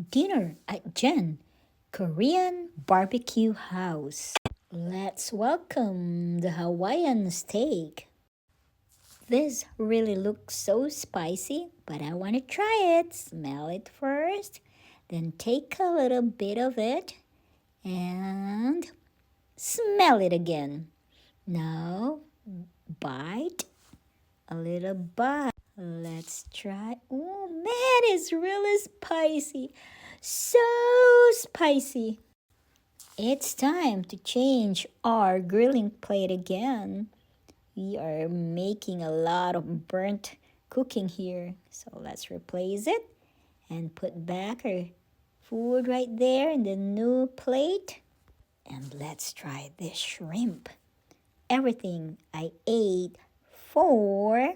Dinner at Jen Korean Barbecue House. Let's welcome the Hawaiian steak. This really looks so spicy, but I want to try it. Smell it first, then take a little bit of it and smell it again. Now, bite, a little bite. Let's try. Oh man, it's really spicy. So spicy. It's time to change our grilling plate again. We are making a lot of burnt cooking here. So let's replace it and put back our food right there in the new plate. And let's try this shrimp. Everything I ate for